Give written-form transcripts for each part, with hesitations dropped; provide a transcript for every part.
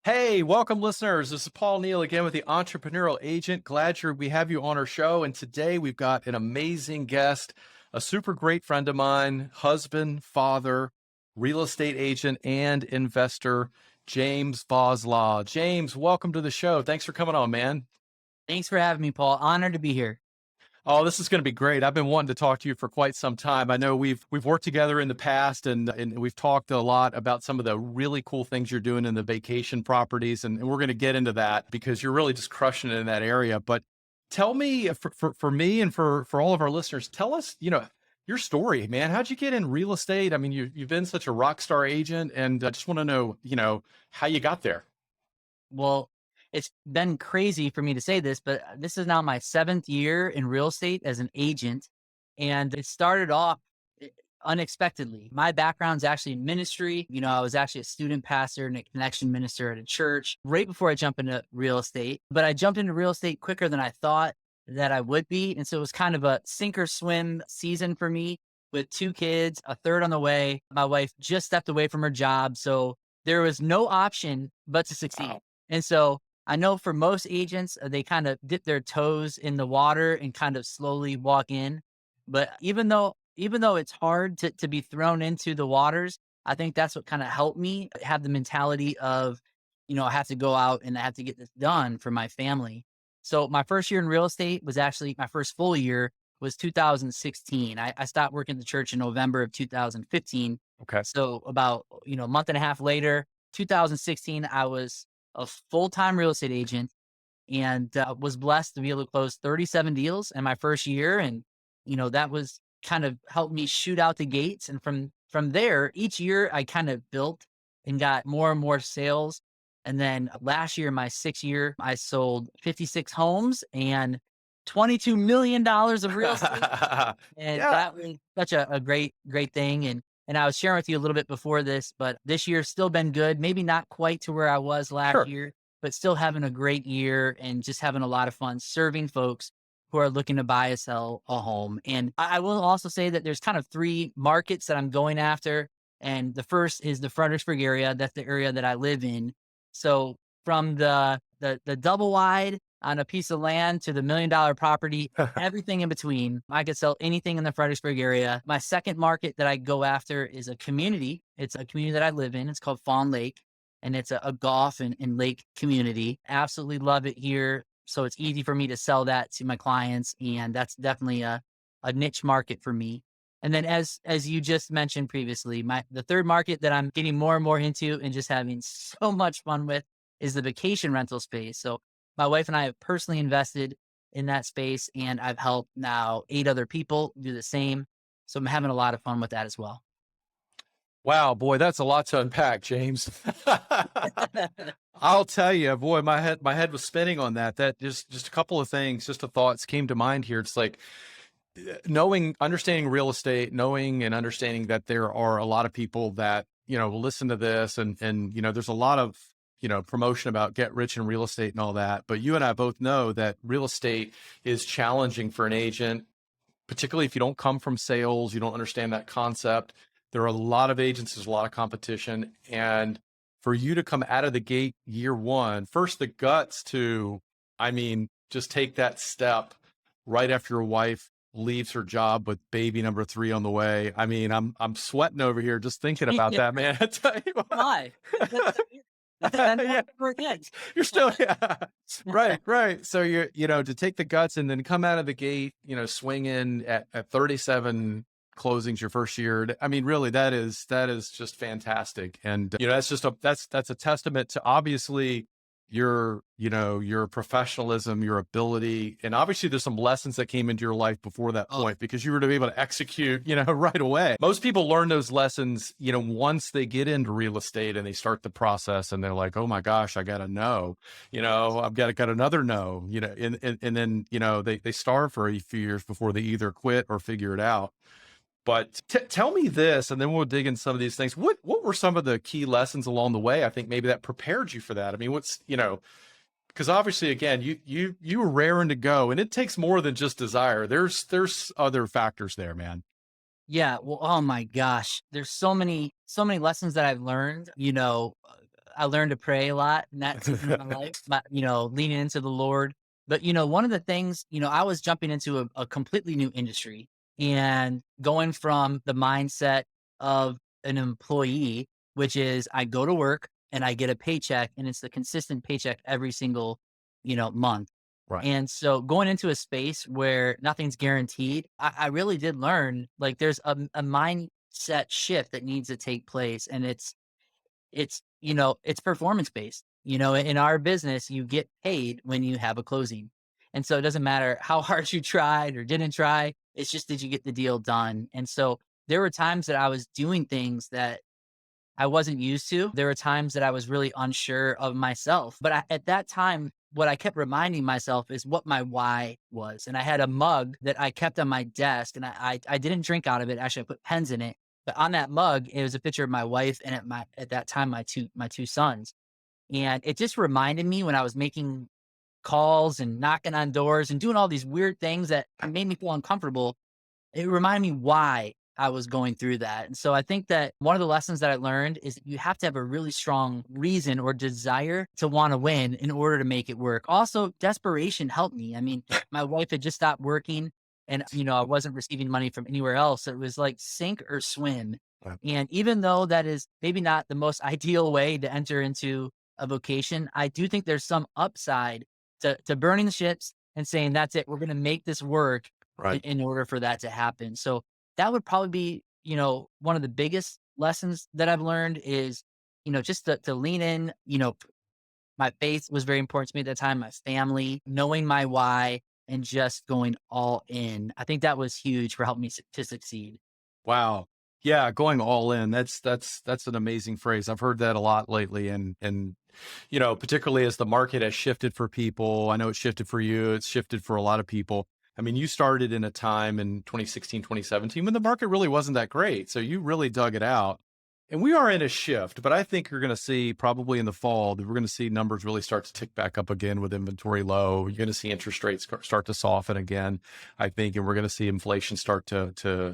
Hey, welcome listeners. This is Paul Neal again with the Entrepreneurial Agent. We have you on our show. And today we've got an amazing guest, a super great friend of mine, husband, father, real estate agent, and investor, James Bauslaugh. James, welcome to the show. Thanks for coming on, man. Thanks for having me, Paul. Honored to be here. Oh, this is going to be great. I've been wanting to talk to you for quite some time. I know we've worked together in the past, and we've talked a lot about some of the really cool things you're doing in the vacation properties, and we're going to get into that because you're really just crushing it in that area. But tell me, for me and for all of our listeners, tell us, your story, man. How'd you get in real estate? I mean, you've been such a rock star agent, and I just want to know, how you got there. Well, it's been crazy for me to say this, but this is now my seventh year in real estate as an agent. And it started off unexpectedly. My background's actually in ministry. I was actually a student pastor and a connection minister at a church right before I jumped into real estate. But I jumped into real estate quicker than I thought that I would be. And so it was kind of a sink or swim season for me with two kids, a third on the way. My wife just stepped away from her job. So there was no option but to succeed. Wow. And so I know for most agents, they kind of dip their toes in the water and kind of slowly walk in. But even though it's hard to be thrown into the waters, I think that's what kind of helped me have the mentality of, I have to go out and I have to get this done for my family. So my first year in real estate was actually my first full year was 2016. I stopped working at the church in November of 2015. Okay. So about, a month and a half later, 2016, I was a full-time real estate agent and was blessed to be able to close 37 deals in my first year. And, that was kind of helped me shoot out the gates. And from there, each year I kind of built and got more and more sales. And then last year, my sixth year, I sold 56 homes and $22 million of real estate. And Yeah, that was such a great, great thing. And I was sharing with you a little bit before this, but this year's still been good. Maybe not quite to where I was last sure. year, but still having a great year and just having a lot of fun serving folks who are looking to buy or sell a home. And I will also say that there's kind of three markets that I'm going after. And the first is the Fredericksburg area. That's the area that I live in. So from the double wide on a piece of land to the $1 million property, everything in between. I could sell anything in the Fredericksburg area. My second market that I go after is a community. It's a community that I live in. It's called Fawn Lake, and it's a golf and lake community. Absolutely love it here. So it's easy for me to sell that to my clients, and that's definitely a niche market for me. And then as you just mentioned previously, the third market that I'm getting more and more into and just having so much fun with is the vacation rental space. So my wife and I have personally invested in that space, and I've helped now 8 other people do the same. So I'm having a lot of fun with that as well. Wow, boy, that's a lot to unpack, James. I'll tell you, boy, my head was spinning on that. That just a couple of things, just the thoughts came to mind here. It's like understanding real estate, knowing and understanding that there are a lot of people that, will listen to this and, there's a lot of, promotion about get rich in real estate and all that. But you and I both know that real estate is challenging for an agent, particularly if you don't come from sales, you don't understand that concept. There are a lot of agents, there's a lot of competition. And for you to come out of the gate year one, first the guts to, just take that step right after your wife leaves her job with baby number 3 on the way. I'm sweating over here just thinking about Yeah, that, man. I tell you what. why? That's Yeah, where it ends. you're still, yeah. Right, right. So to take the guts and then come out of the gate, swinging at 37 closings your first year. Really, that is just fantastic. And, that's a testament to obviously your professionalism, your ability. And obviously there's some lessons that came into your life before that Oh, point because you were to be able to execute, right away. Most people learn those lessons, once they get into real estate and they start the process and they're like, oh my gosh, I got to know, I've got another no, and then, they starve for a few years before they either quit or figure it out. But tell me this, and then we'll dig in some of these things. What were some of the key lessons along the way? I think maybe that prepared you for that. Because obviously, again, you were raring to go, and it takes more than just desire. There's other factors there, man. yeah. Well, oh my gosh, there's so many lessons that I've learned. I learned to pray a lot in that season of my life, leaning into the Lord. But, one of the things, I was jumping into a completely new industry and going from the mindset of an employee, which is I go to work and I get a paycheck and it's the consistent paycheck every single, month. Right. And so going into a space where nothing's guaranteed, I really did learn like there's a mindset shift that needs to take place. And it's performance based. In our business, you get paid when you have a closing. And so it doesn't matter how hard you tried or didn't try. It's just did you get the deal done? And so there were times that I was doing things that I wasn't used to. There were times that I was really unsure of myself. But at that time, what I kept reminding myself is what my why was. And I had a mug that I kept on my desk and I didn't drink out of it. Actually, I put pens in it. But on that mug, it was a picture of my wife and at that time my two sons. And it just reminded me when I was making calls and knocking on doors and doing all these weird things that made me feel uncomfortable. It reminded me why I was going through that. And so I think that one of the lessons that I learned is that you have to have a really strong reason or desire to want to win in order to make it work. Also, desperation helped me. I mean, my wife had just stopped working and, I wasn't receiving money from anywhere else. It was like sink or swim. Right. And even though that is maybe not the most ideal way to enter into a vocation, I do think there's some upside to burning the ships and saying, that's it, we're going to make this work Right. in order for that to happen. So that would probably be, one of the biggest lessons that I've learned is, just to lean in, my faith was very important to me at that time, my family, knowing my why and just going all in. I think that was huge for helping me to succeed. Wow. Yeah, going all in. That's an amazing phrase. I've heard that a lot lately and particularly as the market has shifted for people. I know it's shifted for you, it's shifted for a lot of people. I mean, you started in a time in 2016, 2017 when the market really wasn't that great. So you really dug it out. And we are in a shift, but I think you're going to see probably in the fall that we're going to see numbers really start to tick back up again with inventory low. You're going to see interest rates start to soften again, I think, and we're going to see inflation start to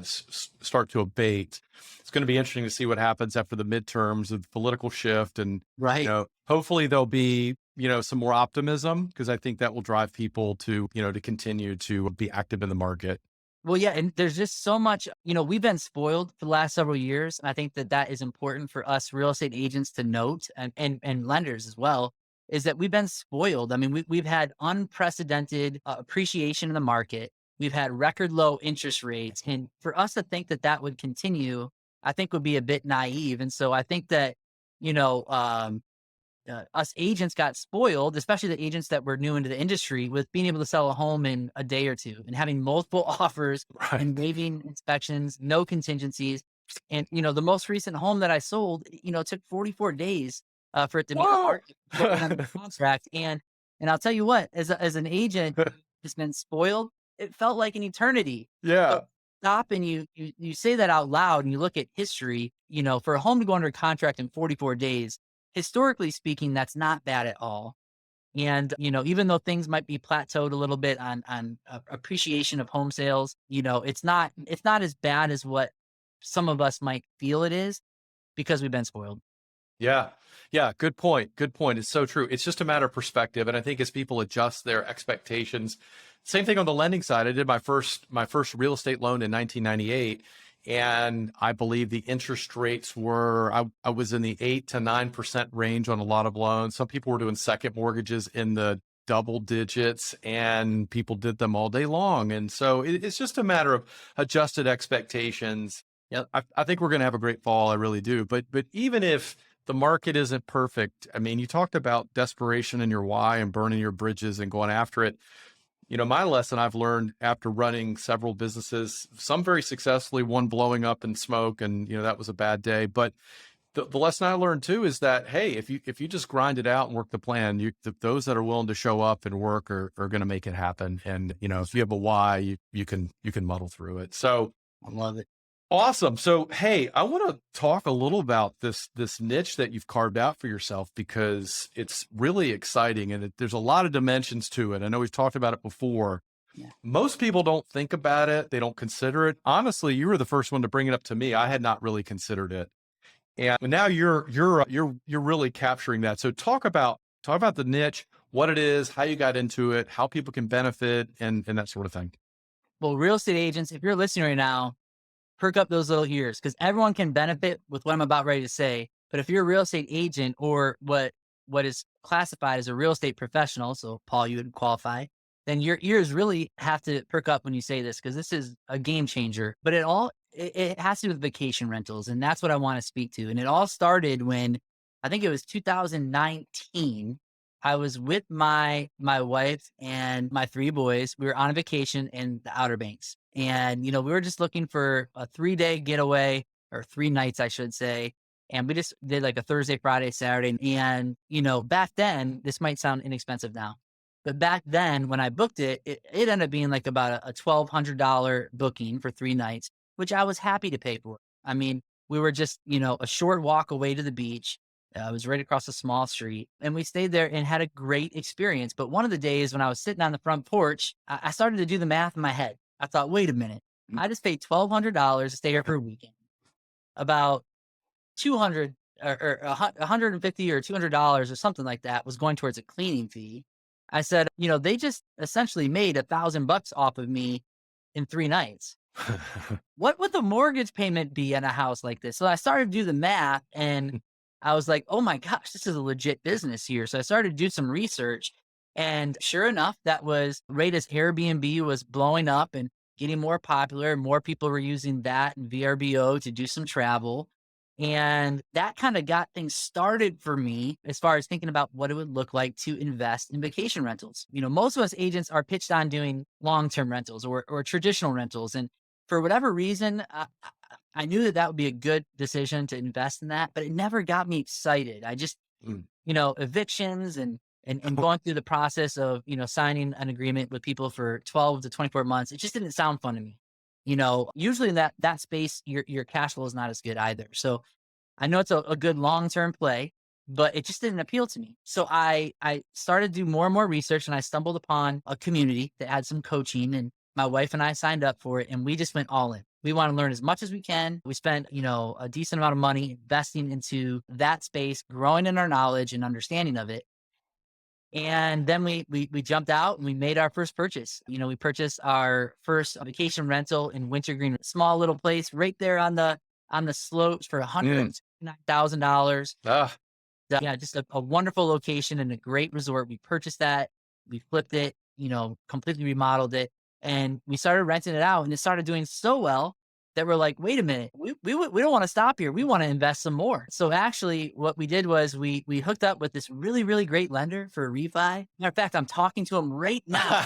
abate. It's going to be interesting to see what happens after the midterms of the political shift, and Right. hopefully there'll be some more optimism because I think that will drive people to to continue to be active in the market. Well, yeah, and there's just so much, we've been spoiled for the last several years. And I think that that is important for us real estate agents to note and lenders as well, is that we've been spoiled. I mean, we've had unprecedented appreciation in the market. We've had record low interest rates. And for us to think that that would continue, I think would be a bit naive. And so I think that, you know, um, us agents got spoiled, especially the agents that were new into the industry, with being able to sell a home in a day or two and having multiple offers Right. and waiving inspections, no contingencies. And, the most recent home that I sold, it took 44 days for it to be on the Whoa. market before it went under contract. And I'll tell you what, as an agent who's been spoiled, it felt like an eternity. Yeah. But stop and you say that out loud and you look at history, for a home to go under contract in 44 days, historically speaking, that's not bad at all. And, even though things might be plateaued a little bit on appreciation of home sales, it's not as bad as what some of us might feel it is because we've been spoiled. Yeah. Yeah. Good point. Good point. It's so true. It's just a matter of perspective. And I think as people adjust their expectations, same thing on the lending side. I did my first real estate loan in 1998. And I believe the interest rates were, I was in the 8 to 9% range on a lot of loans. Some people were doing second mortgages in the double digits and people did them all day long. And so it's just a matter of adjusted expectations. Yeah, I think we're going to have a great fall. I really do. But even if the market isn't perfect, I mean, you talked about desperation and your why and burning your bridges and going after it. My lesson I've learned after running several businesses, some very successfully, one blowing up in smoke, and that was a bad day. But the lesson I learned too is that, hey, if you just grind it out and work the plan, those that are willing to show up and work are going to make it happen. And if you have a why, you can muddle through it. So I love it. awesome. So, hey, I want to talk a little about this niche that you've carved out for yourself because it's really exciting and there's a lot of dimensions to it. I know we've talked about it before. Yeah. Most people don't think about it. They don't consider it. Honestly, you were the first one to bring it up to me. I had not really considered it. And now you're really capturing that. So talk about the niche, what it is, how you got into it, how people can benefit, and that sort of thing. Well, real estate agents, if you're listening right now, perk up those little ears because everyone can benefit with what I'm about ready to say. But if you're a real estate agent or what is classified as a real estate professional, so Paul, you would qualify, then your ears really have to perk up when you say this because this is a game changer. But it has to do with vacation rentals, and that's what I want to speak to. And it all started when I think it was 2019. I was with my wife and my three boys. We were on a vacation in the Outer Banks. And, we were just looking for a 3-day getaway or 3 nights, I should say. And we just did like a Thursday, Friday, Saturday. And, back then, this might sound inexpensive now, but back then when I booked it, it ended up being like about a $1,200 booking for 3 nights, which I was happy to pay for. I mean, we were just, a short walk away to the beach. I was right across a small street and we stayed there and had a great experience. But one of the days when I was sitting on the front porch, I started to do the math in my head. I thought, wait a minute, I just paid $1,200 to stay here for a weekend. About 200 or 150 or $200 or something like that was going towards a cleaning fee. I said, they just essentially made $1,000 off of me in 3 nights. What would the mortgage payment be in a house like this? So I started to do the math and I was like, oh my gosh, this is a legit business here. So I started to do some research. And sure enough, that was right as Airbnb was blowing up and getting more popular. More people were using that and VRBO to do some travel. And that kind of got things started for me as far as thinking about what it would look like to invest in vacation rentals. Most of us agents are pitched on doing long-term rentals or traditional rentals. And for whatever reason, I knew that would be a good decision to invest in that, but it never got me excited. I just, Mm. Evictions and going through the process of, signing an agreement with people for 12 to 24 months, it just didn't sound fun to me. Usually in that space, your cash flow is not as good either. So I know it's a good long-term play, but it just didn't appeal to me. So I started to do more and more research and I stumbled upon a community that had some coaching and my wife and I signed up for it and we just went all in. We want to learn as much as we can. We spent, a decent amount of money investing into that space, growing in our knowledge and understanding of it. And then we jumped out and we made our first purchase. We purchased our first vacation rental in Wintergreen, a small little place right there on the slopes for Mm. $109,000. Ah. Yeah, just a wonderful location and a great resort. We purchased that, we flipped it, completely remodeled it, and we started renting it out. And it started doing so well that we're like, wait a minute, we don't want to stop here. We want to invest some more. So actually, what we did was we hooked up with this really really great lender for a refi. Matter of fact, I'm talking to him right now.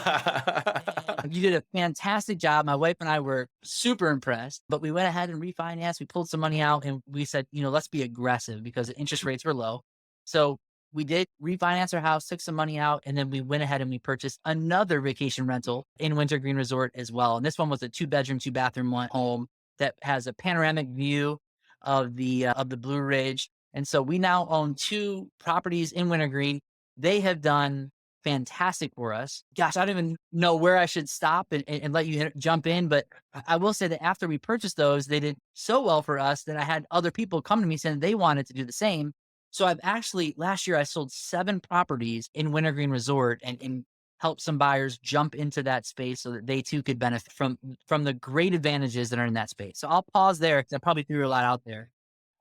You did a fantastic job. My wife and I were super impressed, but we went ahead and refinanced. We pulled some money out and we said, let's be aggressive because the interest rates were low. So we did refinance our house, took some money out, and then we went ahead and we purchased another vacation rental in Wintergreen Resort as well. And this one was a 2-bedroom, 2-bathroom one home that has a panoramic view of the Blue Ridge. And so we now own 2 properties in Wintergreen. They have done fantastic for us. Gosh, I don't even know where I should stop and let you jump in. But I will say that after we purchased those, they did so well for us that I had other people come to me saying they wanted to do the same. So I've actually, last year I sold 7 properties in Wintergreen Resort and helped some buyers jump into that space so that they too could benefit from the great advantages that are in that space. So I'll pause there because I probably threw a lot out there.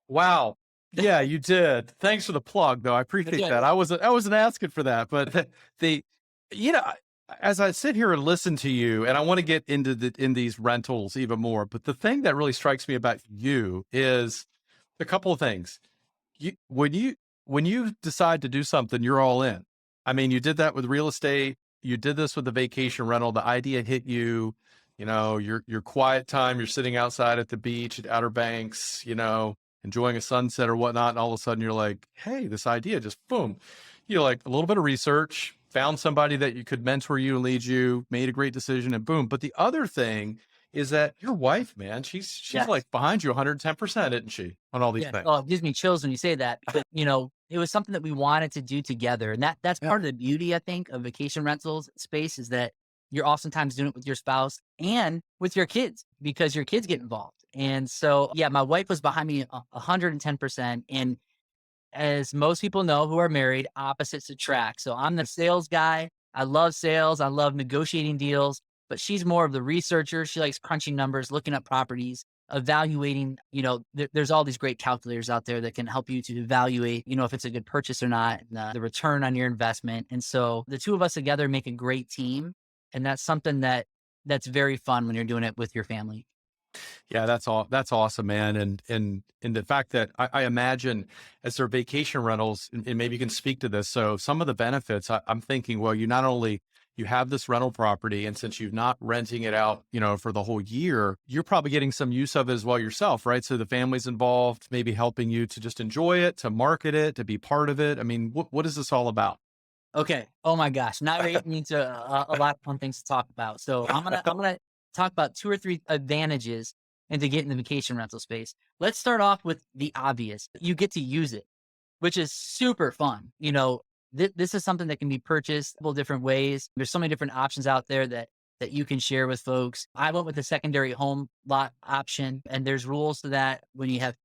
Wow. Yeah, you did. Thanks for the plug, though. I appreciate Yeah. that. I wasn't asking for that, but the, you know, as I sit here and listen to you, and I want to get into in these rentals even more, but the thing that really strikes me about you is a couple of things. When you decide to do something, you're all in. I mean, you did that with real estate. You did this with the vacation rental. The idea hit you. Your quiet time. You're sitting outside at the beach at Outer Banks. Enjoying a sunset or whatnot, and all of a sudden you're like, hey, this idea just boom. Like a little bit of research, found somebody that you could mentor you and lead you, made a great decision, and boom. But the other thing is that your wife, man, she's Yes. like behind you 110%, isn't she, on all these Yeah. things? Oh, it gives me chills when you say that. But it was something that we wanted to do together. And that's Yeah. part of the beauty, I think, of vacation rentals space is that you're oftentimes doing it with your spouse and with your kids because your kids get involved. And so, yeah, my wife was behind me 110%. And as most people know who are married, opposites attract. So I'm the sales guy. I love sales. I love negotiating deals, but she's more of the researcher. She likes crunching numbers, looking up properties, evaluating, there's all these great calculators out there that can help you to evaluate, if it's a good purchase or not, and, the return on your investment. And so the two of us together make a great team. And that's something that's very fun when you're doing it with your family. Yeah, that's all. That's awesome, man. And the fact that I imagine as their vacation rentals, and maybe you can speak to this. So some of the benefits, I'm thinking, well, you not only you have this rental property, and since you're not renting it out, for the whole year, you're probably getting some use of it as well yourself, right? So the family's involved, maybe helping you to just enjoy it, to market it, to be part of it. I mean, what is this all about? Okay. Oh my gosh. Now we're getting into a lot of fun things to talk about. So I'm gonna talk about two or three advantages into getting the vacation rental space. Let's start off with the obvious. You get to use it, which is super fun. This is something that can be purchased a couple different ways. There's so many different options out there that you can share with folks. I went with the secondary home lot option, and there's rules to that when you have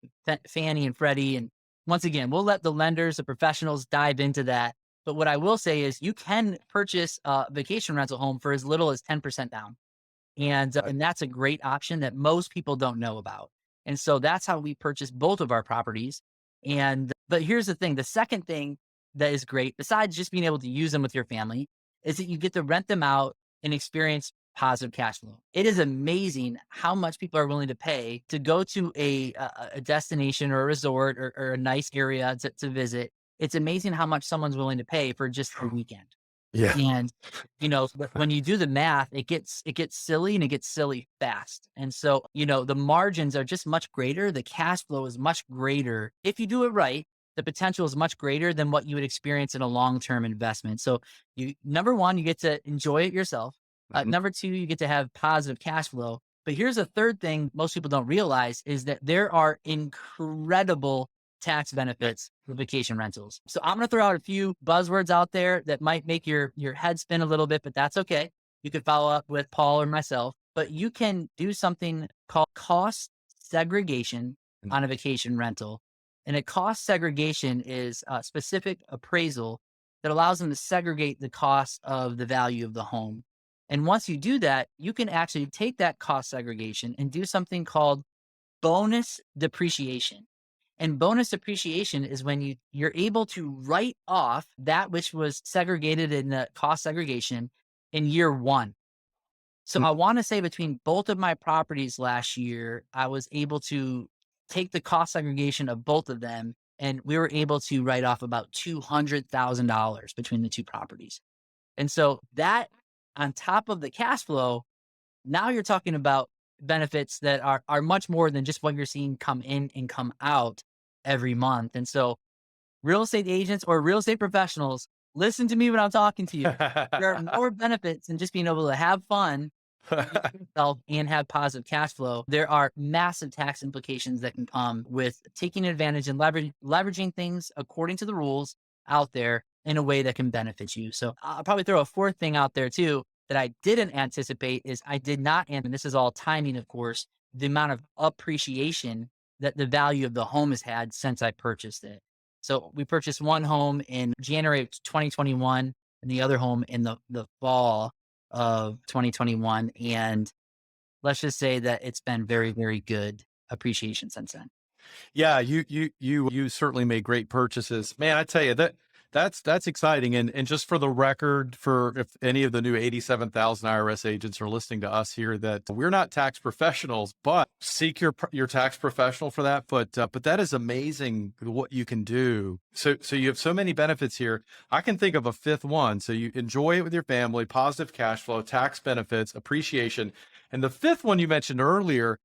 Fannie and Freddie. And once again, we'll let the lenders, the professionals dive into that. But what I will say is you can purchase a vacation rental home for as little as 10% down. And that's a great option that most people don't know about. And so that's how we purchased both of our properties. But here's the thing, the second thing that is great, besides just being able to use them with your family, is that you get to rent them out and experience positive cash flow. It is amazing how much people are willing to pay to go to a destination or a resort or a nice area to visit. It's amazing how much someone's willing to pay for just a weekend. Yeah. And, when you do the math, it gets silly, and it gets silly fast. And so, the margins are just much greater. The cash flow is much greater. If you do it right, the potential is much greater than what you would experience in a long-term investment. So number one, you get to enjoy it yourself. Mhm. Number two, you get to have positive cash flow. But here's a third thing most people don't realize is that there are incredible tax benefits for vacation rentals. So I'm going to throw out a few buzzwords out there that might make your head spin a little bit, but that's okay. You could follow up with Paul or myself, but you can do something called cost segregation on a vacation rental. And a cost segregation is a specific appraisal that allows them to segregate the cost of the value of the home. And once you do that, you can actually take that cost segregation and do something called bonus depreciation. And bonus depreciation is when you're able to write off that which was segregated in the cost segregation in year one. So I want to say between both of my properties last year, I was able to take the cost segregation of both of them, and we were able to write off about $200,000 between the two properties. And so that on top of the cash flow, now you're talking about benefits that are much more than just what you're seeing come in and come out every month. And so real estate agents or real estate professionals, listen to me when I'm talking to you. There are more benefits than just being able to have fun yourself and have positive cash flow. There are massive tax implications that can come with taking advantage and leveraging things according to the rules out there in a way that can benefit you. So I'll probably throw a fourth thing out there too that I didn't anticipate is I did not, and this is all timing, of course, the amount of appreciation that the value of the home has had since I purchased it. So we purchased one home in January of 2021 and the other home in the fall of 2021. And let's just say that it's been very, very good appreciation since then. Yeah, you certainly made great purchases. Man, I tell you that's exciting. And just for the record, for if any of the new 87,000 IRS agents are listening to us here, that we're not tax professionals, but seek your tax professional for that. But that is amazing what you can do. So you have so many benefits here. I can think of a fifth one. So you enjoy it with your family, positive cash flow, tax benefits, appreciation. And the fifth one you mentioned earlier,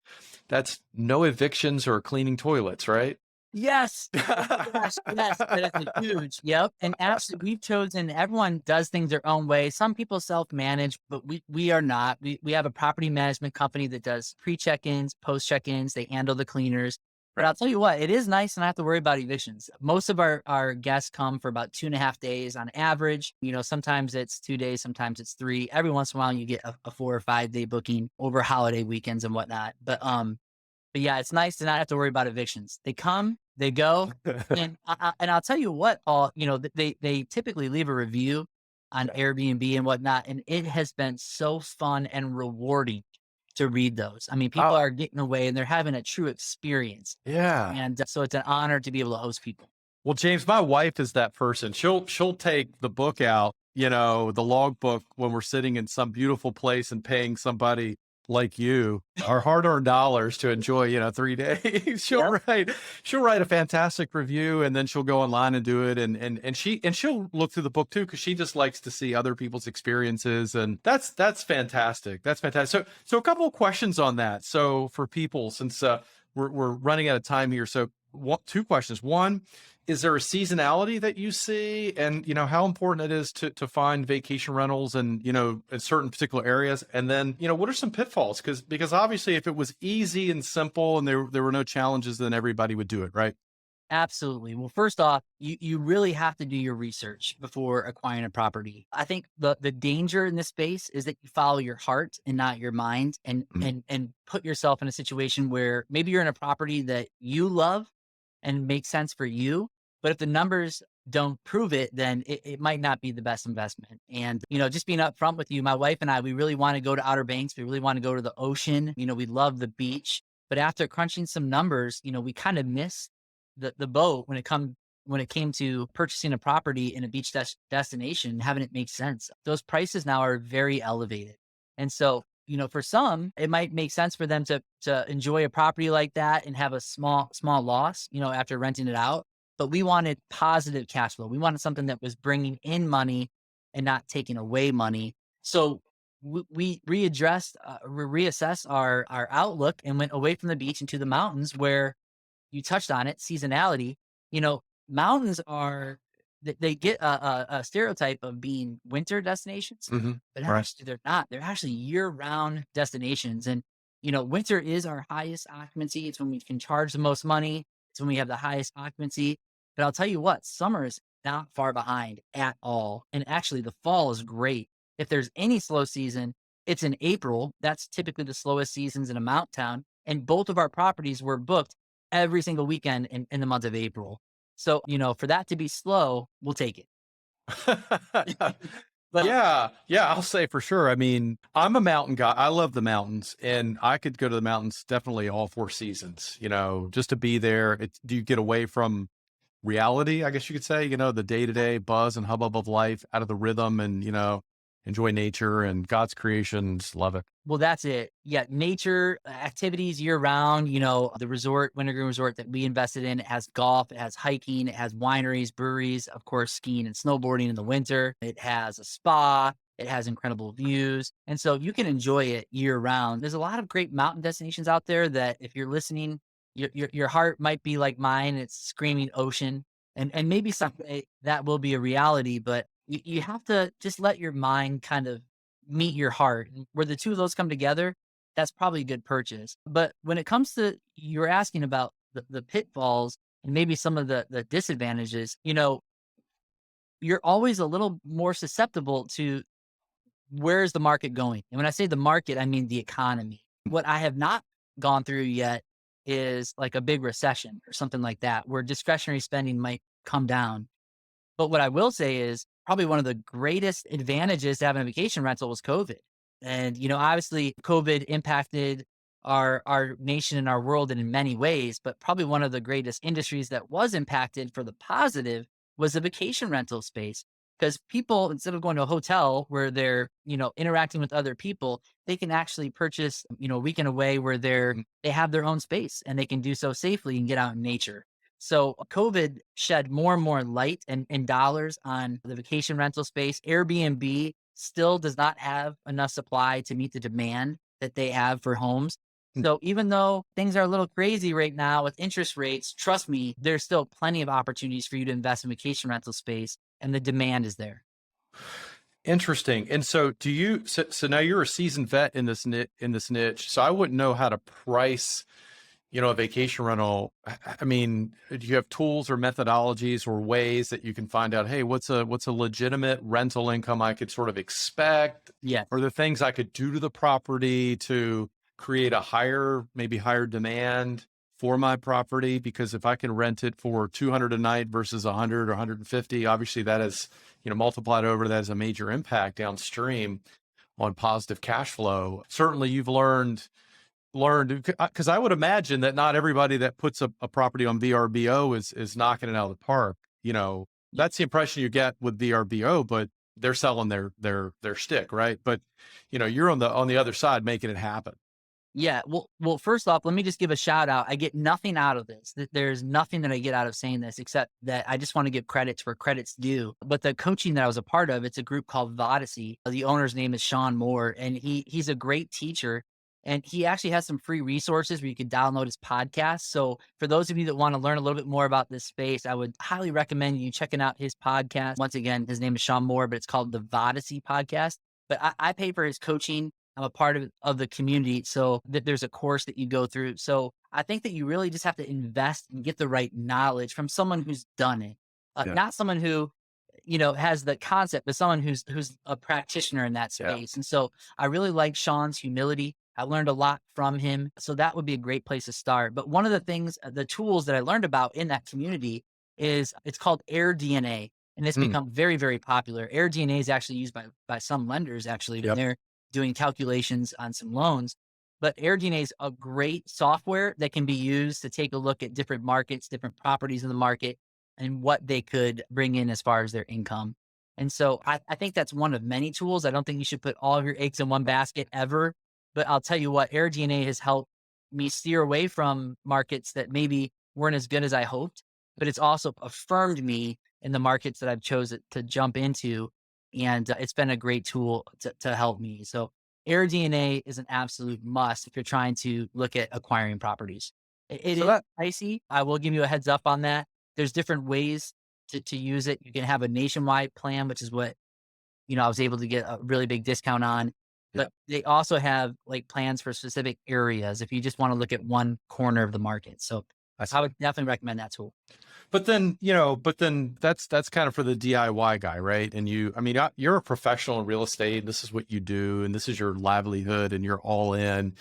that's no evictions or cleaning toilets, right? Yes. Oh my gosh, yes. That is a huge. Yep. And actually, we've chosen. Everyone does things their own way. Some people self-manage, but we are not. We have a property management company that does pre-check-ins, post-check-ins. They handle the cleaners. But I'll tell you what, it is nice to not have to worry about evictions. Most of our guests come for about 2.5 days on average. Sometimes it's 2 days, sometimes it's three. Every once in a while, you get a 4 or 5 day booking over holiday weekends and whatnot. But yeah, it's nice to not have to worry about evictions. They come, they go, and I'll tell you what, Paul. They typically leave a review on Airbnb and whatnot, and it has been so fun and rewarding to read those. I mean, people Oh, are getting away and they're having a true experience, yeah. and so it's an honor to be able to host people. Well, James, my wife is that person. She'll take the book out, the logbook when we're sitting in some beautiful place and paying somebody like you our hard-earned dollars to enjoy, 3 days. She'll write a fantastic review, and then she'll go online and do it. And she'll look through the book too, because she just likes to see other people's experiences. And that's fantastic. That's fantastic. So a couple of questions on that. So for people, since we're running out of time here. So two questions. One, is there a seasonality that you see, and how important it is to find vacation rentals and in certain particular areas? And then what are some pitfalls? Because obviously, if it was easy and simple and there were no challenges, then everybody would do it, right? Absolutely. Well, first off, you really have to do your research before acquiring a property. I think the danger in this space is that you follow your heart and not your mind, and Mhm. and put yourself in a situation where maybe you're in a property that you love and makes sense for you, but if the numbers don't prove it, then it might not be the best investment. And just being upfront with you, my wife and I, we really want to go to Outer Banks. We really want to go to the ocean. We love the beach. But after crunching some numbers, we kind of miss the boat when it came to purchasing a property in a beach destination, having it make sense. Those prices now are very elevated. And so, for some, it might make sense for them to enjoy a property like that and have a small loss, after renting it out. But we wanted positive cash flow. We wanted something that was bringing in money and not taking away money. So we reassessed our outlook and went away from the beach into the mountains, where you touched on it, seasonality. You know, Mountains are they get a stereotype of being winter destinations, Hmm. but Right. actually they're not. They're actually year-round destinations. And winter is our highest occupancy. It's when we can charge the most money. It's when we have the highest occupancy. But I'll tell you what, summer is not far behind at all. And actually, the fall is great. If there's any slow season, it's in April. That's typically the slowest seasons in a mountain town. And both of our properties were booked every single weekend in the month of April. So, for that to be slow, we'll take it. But Yeah, yeah, I'll say for sure. I mean, I'm a mountain guy. I love the mountains, and I could go to the mountains definitely all 4 seasons, just to be there. Do you get away from reality, I guess you could say, the day-to-day buzz and hubbub of life, out of the rhythm, and, enjoy nature and God's creations. Love it. Well, that's it. Yeah, nature activities year round. The resort, Wintergreen Resort that we invested in, it has golf, it has hiking, it has wineries, breweries, of course, skiing and snowboarding in the winter. It has a spa, it has incredible views. And so you can enjoy it year round. There's a lot of great mountain destinations out there that if you're listening, your heart might be like mine. It's screaming ocean. And maybe someday that will be a reality, but you have to just let your mind kind of meet your heart. And where the two of those come together, that's probably a good purchase. But when it comes to you're asking about the pitfalls and maybe some of the disadvantages, you're always a little more susceptible to where's the market going. And when I say the market, I mean the economy. What I have not gone through yet is like a big recession or something like that, where discretionary spending might come down. But what I will say is probably one of the greatest advantages to having a vacation rental was COVID. And, obviously COVID impacted our nation and our world in many ways, but probably one of the greatest industries that was impacted for the positive was the vacation rental space. Because people, instead of going to a hotel where they're, interacting with other people, they can actually purchase, a weekend away where they have their own space and they can do so safely and get out in nature. So COVID shed more and more light and dollars on the vacation rental space. Airbnb still does not have enough supply to meet the demand that they have for homes. So even though things are a little crazy right now with interest rates, trust me, there's still plenty of opportunities for you to invest in vacation rental space, and the demand is there. Interesting. And so so now you're a seasoned vet in this niche. So I wouldn't know how to price a vacation rental, I mean, do you have tools or methodologies or ways that you can find out, hey, what's a legitimate rental income I could sort of expect? Yes. Or the things I could do to the property to create a maybe higher demand for my property? Because if I can rent it for 200 a night versus 100 or 150, obviously that is, multiplied over, that has a major impact downstream on positive cash flow. Certainly you've learned because I would imagine that not everybody that puts a property on VRBO is knocking it out of the park. Yeah. That's the impression you get with VRBO, but they're selling their stick, right? But you're on the other side making it happen. Yeah. Well, first off, let me just give a shout out. I get nothing out of this. There's nothing that I get out of saying this except that I just want to give credits where credit's due. But the coaching that I was a part of, it's a group called Vodacy. The owner's name is Sean Moore, and he's a great teacher. And he actually has some free resources where you can download his podcast. So for those of you that want to learn a little bit more about this space, I would highly recommend you checking out his podcast. Once again, his name is Sean Moore, but it's called the Vodacy podcast. But I pay for his coaching. I'm a part of the community. So there's a course that you go through. So I think that you really just have to invest and get the right knowledge from someone who's done it, Yeah. not someone who, has the concept, but someone who's a practitioner in that Yeah. space. And so I really like Sean's humility. I learned a lot from him. So that would be a great place to start. But one of the things, the tools that I learned about in that community is it's called Air DNA. And it's Mm, become very, very popular. Air DNA is actually used by some lenders actually when yep. they're doing calculations on some loans. But AirDNA is a great software that can be used to take a look at different markets, different properties in the market, and what they could bring in as far as their income. And so I think that's one of many tools. I don't think you should put all of your eggs in one basket ever. But I'll tell you what, AirDNA has helped me steer away from markets that maybe weren't as good as I hoped. But it's also affirmed me in the markets that I've chosen to jump into. And it's been a great tool to help me. So AirDNA is an absolute must if you're trying to look at acquiring properties. It So is that pricey. I will give you a heads up on that. There's different ways to use it. You can have a nationwide plan, which is what, I was able to get a really big discount on. Yeah. But they also have like plans for specific areas if you just want to look at one corner of the market. So I I see. would definitely recommend that tool. But then that's kind of for the DIY guy, right? And I mean, you're a professional in real estate, and this is what you do, and this is your livelihood, and you're all in.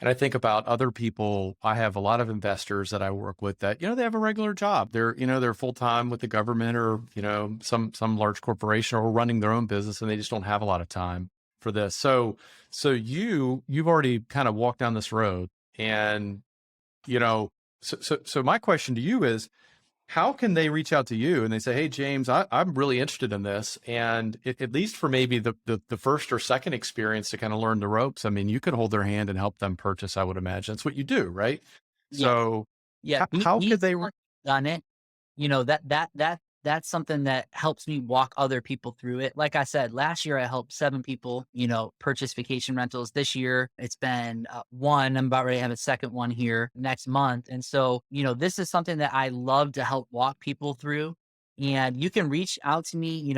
And I think about other people. I have a lot of investors that I work with that, they have a regular job. They're full time with the government or, some large corporation or running their own business, and they just don't have a lot of time for this. So you've already kind of walked down this road, and you know, so my question to you is, how can they reach out to you and they say, hey, James, I'm really interested in this. And at least for maybe the first or second experience to kind of learn the ropes. I mean, you could hold their hand and help them purchase, I would imagine. That's what you do, right? Yeah. So Yeah. how Me could they, done it. That's something that helps me walk other people through it. Like I said, last year I helped 7 people, purchase vacation rentals. This year it's been one. I'm about ready to have a second one here next month. And so, this is something that I love to help walk people through. And you can reach out to me.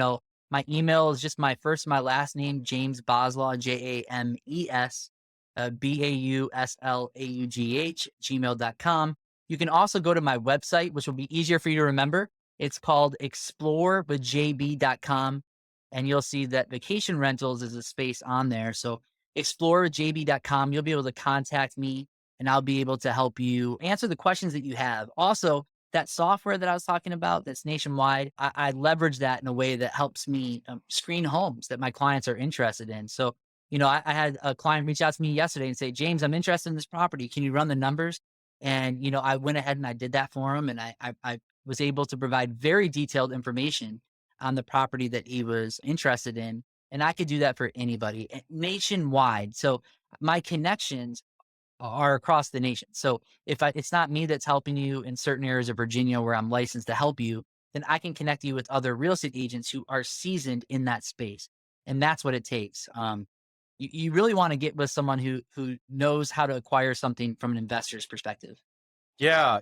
My email is just my first, my last name, James Bauslaugh, James, Bauslaughg, gmail.com. You can also go to my website, which will be easier for you to remember. It's called explorewithjb.com. And you'll see that vacation rentals is a space on there. So explorewithjb.com, you'll be able to contact me and I'll be able to help you answer the questions that you have. Also, that software that I was talking about that's nationwide, I leverage that in a way that helps me screen homes that my clients are interested in. So, I had a client reach out to me yesterday and say, James, I'm interested in this property. Can you run the numbers? And, I went ahead and I did that for him. And I was able to provide very detailed information on the property that he was interested in. And I could do that for anybody nationwide. So my connections are across the nation. So if it's not me that's helping you in certain areas of Virginia where I'm licensed to help you, then I can connect you with other real estate agents who are seasoned in that space. And that's what it takes. You really want to get with someone who knows how to acquire something from an investor's perspective. yeah,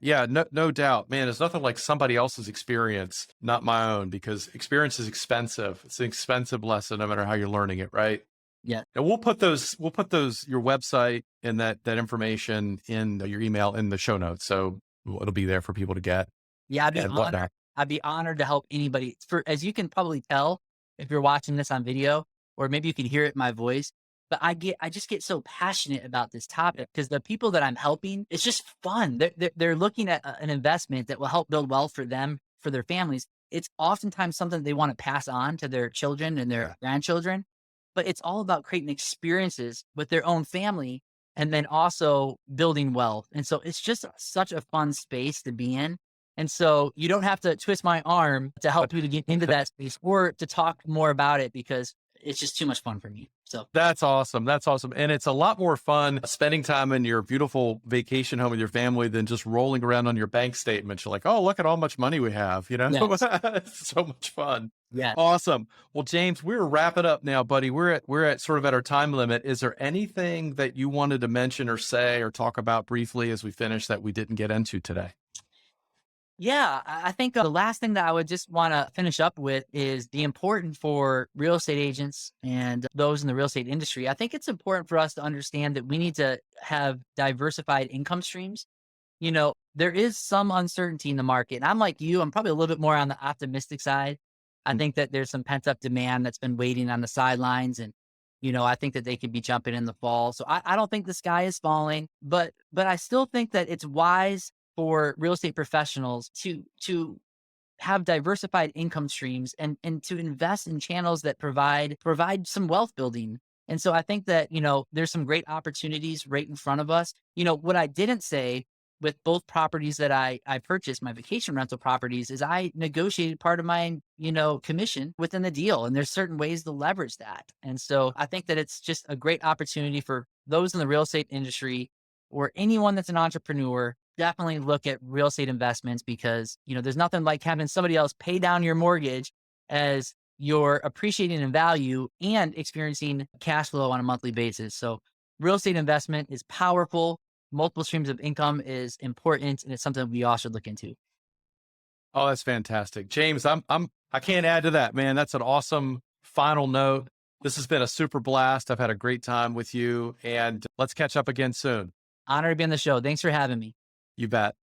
no doubt, man, it's nothing like somebody else's experience, not my own, because experience is expensive. It's an expensive lesson, no matter how you're learning it, right? Yeah. And we'll put those your website and that information in your email in the show notes. So it'll be there for people to get Yeah, and whatnot. I'd be honored to help anybody. For as you can probably tell if you're watching this on video, or maybe you can hear it in my voice, but I just get so passionate about this topic because the people that I'm helping, it's just fun. They're looking at an investment that will help build wealth for them, for their families. It's oftentimes something they want to pass on to their children and their grandchildren, but it's all about creating experiences with their own family and then also building wealth. And so it's just such a fun space to be in. And so you don't have to twist my arm to help you to get into that space or to talk more about it because it's just too much fun for me. So That's awesome. That's awesome. And it's a lot more fun spending time in your beautiful vacation home with your family than just rolling around on your bank statements. You're like, oh, look at how much money we have. yes, It's so much fun. yes. Awesome. Well, James, we're wrapping up now, buddy. We're at sort of at our time limit. Is there anything that you wanted to mention or say or talk about briefly as we finish that we didn't get into today? Yeah, I think the last thing that I would just want to finish up with is the important for real estate agents and those in the real estate industry. I think it's important for us to understand that we need to have diversified income streams. There is some uncertainty in the market. And I'm like you, I'm probably a little bit more on the optimistic side. I think that there's some pent up demand that's been waiting on the sidelines. And, I think that they could be jumping in the fall. So I don't think the sky is falling, but I still think that it's wise for real estate professionals to have diversified income streams and to invest in channels that provide some wealth building. And so I think that, there's some great opportunities right in front of us. What I didn't say with both properties that I purchased, my vacation rental properties, is I negotiated part of my, commission within the deal. And there's certain ways to leverage that. And so I think that it's just a great opportunity for those in the real estate industry or anyone that's an entrepreneur. Definitely look at real estate investments because, there's nothing like having somebody else pay down your mortgage as you're appreciating in value and experiencing cash flow on a monthly basis. So real estate investment is powerful. Multiple streams of income is important, and it's something we all should look into. Oh, that's fantastic. James, I can't add to that, man. That's an awesome final note. This has been a super blast. I've had a great time with you and let's catch up again soon. Honor to be on the show. Thanks for having me. You bet.